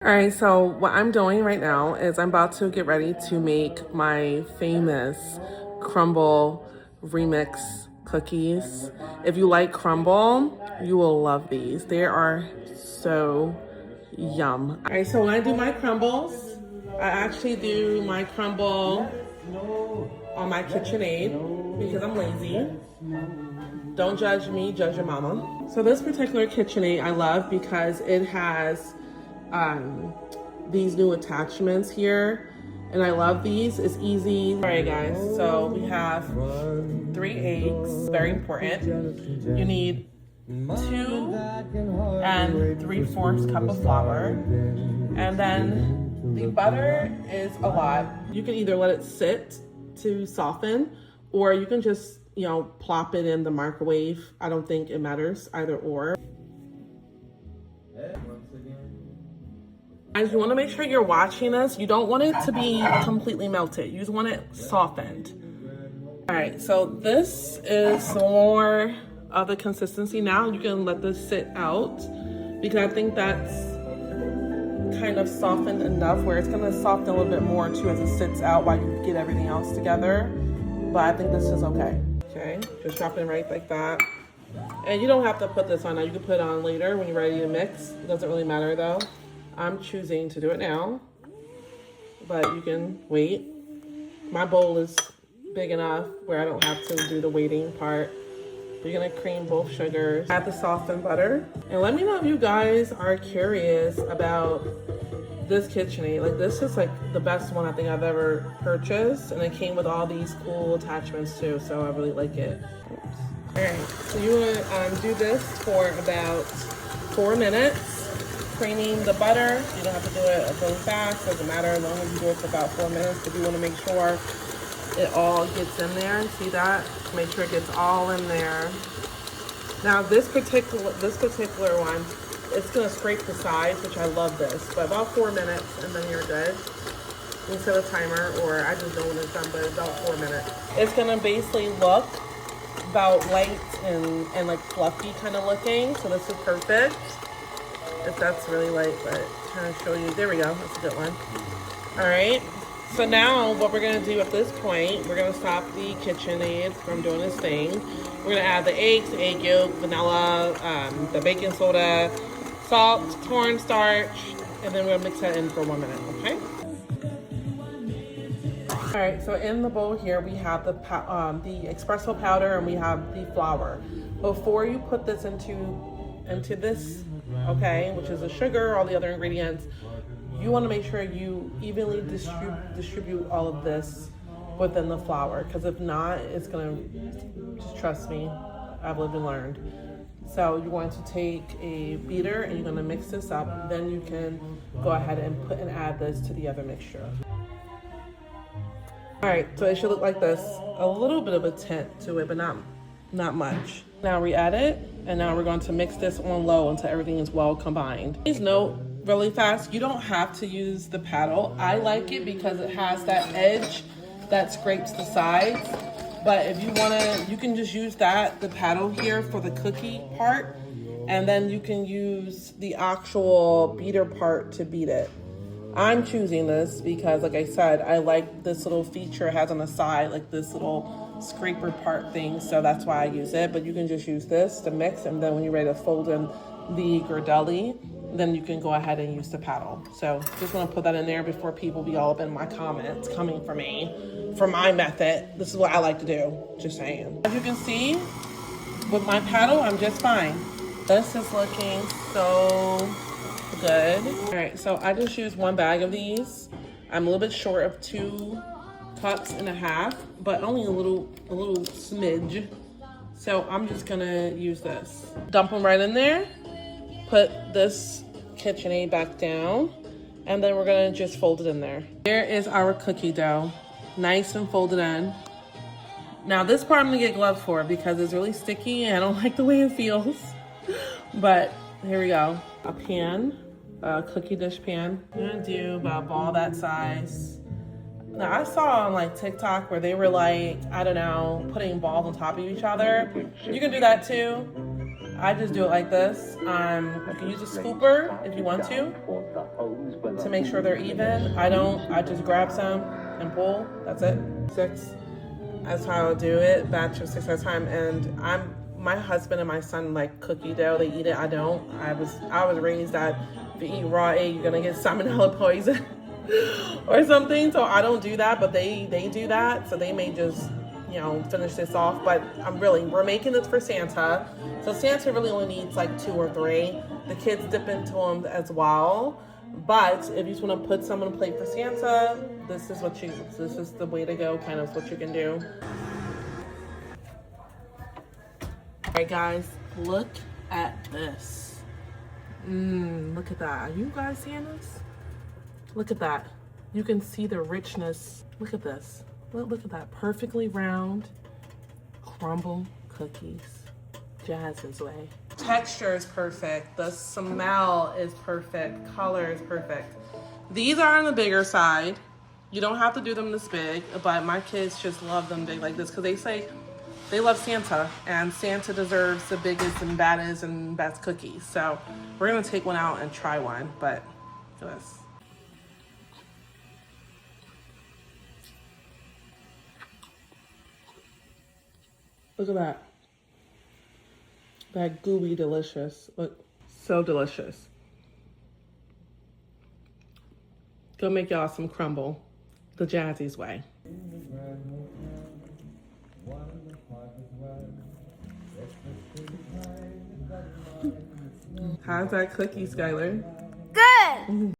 All right, so what I'm doing right now is I'm about to get ready to make my famous Crumbl remix cookies. If you like Crumbl, you will love these. They are so yum. All right, so when I do my crumbles, I actually do my Crumbl on my KitchenAid because I'm lazy. Don't judge me, judge your mama. So this particular KitchenAid I love because it has these new attachments here, and I love these. It's easy. All right, guys, so we have 3 eggs, very important. You need 2 and 3/4 cup of flour, and then the butter is a lot. You can either let it sit to soften, or you can just, you know, plop it in the microwave. I don't think it matters, either or. Guys, you want to make sure you're watching this. You don't want it to be completely melted. You just want it softened. All right, so this is more of the consistency now. You can let this sit out because I think that's kind of softened enough where it's going to soften a little bit more too as it sits out while you get everything else together. But I think this is okay. Okay, just drop it right like that. And you don't have to put this on now. You can put it on later when you're ready to mix. It doesn't really matter though. I'm choosing to do it now, but you can wait. My bowl is big enough where I don't have to do the waiting part. You're gonna cream both sugars, add the softened butter. And let me know if you guys are curious about this KitchenAid. Like, this is like the best one I think I've ever purchased, and it came with all these cool attachments too, so I really like it. Oops. All right, so you wanna do this for about 4 minutes. Creaming the butter. You don't have to do it really fast, doesn't matter, as long as you do it for about 4 minutes, but you want to make sure it all gets in there. See that? Make sure it gets all in there. Now this particular one, it's gonna scrape the sides, which I love this, but about 4 minutes and then you're good. You can set a timer, or I just know when it's done, but about 4 minutes. It's gonna basically look about light and like fluffy kind of looking, so this is perfect. If that's really light, but I'm trying to show you. There we go, that's a good one. All right, so now what we're gonna do at this point, we're gonna stop the KitchenAid from doing this thing. We're gonna add the eggs, the egg yolk, vanilla, the baking soda, salt, cornstarch, and then we're gonna mix that in for 1 minute, okay? All right, so in the bowl here, we have the espresso powder and we have the flour. Before you put this into this, okay, which is the sugar, all the other ingredients, you want to make sure you evenly distribute all of this within the flour, because if not, it's gonna, just trust me, I've lived and learned. So you're going to take a beater and you're going to mix this up, then you can go ahead and add this to the other mixture. All right, so it should look like this, a little bit of a tint to it, but not much. Now we add it, and now we're going to mix this on low until everything is well combined. Please note really fast, you don't have to use the paddle. I like it because it has that edge that scrapes the sides. But if you wanna, you can just use the paddle here for the cookie part, and then you can use the actual beater part to beat it. I'm choosing this because, like I said, I like this little feature it has on the side, like this little scraper part thing, so that's why I use it. But you can just use this to mix, and then when you're ready to fold in the girdelli, then you can go ahead and use the paddle. So just want to put that in there before people be all up in my comments coming for me for my method. This is what I like to do, just saying. As you can see, with my paddle, I'm just fine. This is looking so good. All right, so I just used 1 bag of these. I'm a little bit short of 2.5 cups, but only a little smidge. So I'm just gonna use this. Dump them right in there. Put this KitchenAid back down, and then we're gonna just fold it in there. Here is our cookie dough, nice and folded in. Now this part I'm gonna get gloves for because it's really sticky and I don't like the way it feels. But here we go. A pan, a cookie dish pan. I'm gonna do about a ball that size. Now I saw on like TikTok where they were like, I don't know, putting balls on top of each other. You can do that too. I just do it like this. You can use a scooper if you want to. to make sure they're even. I just grab some and pull. That's it. 6. That's how I do it. Batch of 6 at a time. And my husband and my son like cookie dough. They eat it. I don't. I was raised that if you eat raw egg, you're gonna get salmonella poison or something. So I don't do that, but they do that. So they may just, you know, finish this off. But we're making this for Santa. So Santa really only needs like 2 or 3. The kids dip into them as well. But if you just want to put some on a plate for Santa, this is the way to go, kind of what you can do. All right, guys, look at this. Look at that. Are you guys seeing this? Look at that. You can see the richness. Look at this. Look at that. Perfectly round Crumbl cookies. Jazz's way. Texture is perfect. The smell is perfect. Color is perfect. These are on the bigger side. You don't have to do them this big, but my kids just love them big like this because they say they love Santa, and Santa deserves the biggest and baddest and best cookies. So we're gonna take one out and try one, but look at this. Look at that. That gooey delicious. Look, so delicious. Go make y'all some Crumbl the Jazzy's way. How's that cookie, Skylar? Good.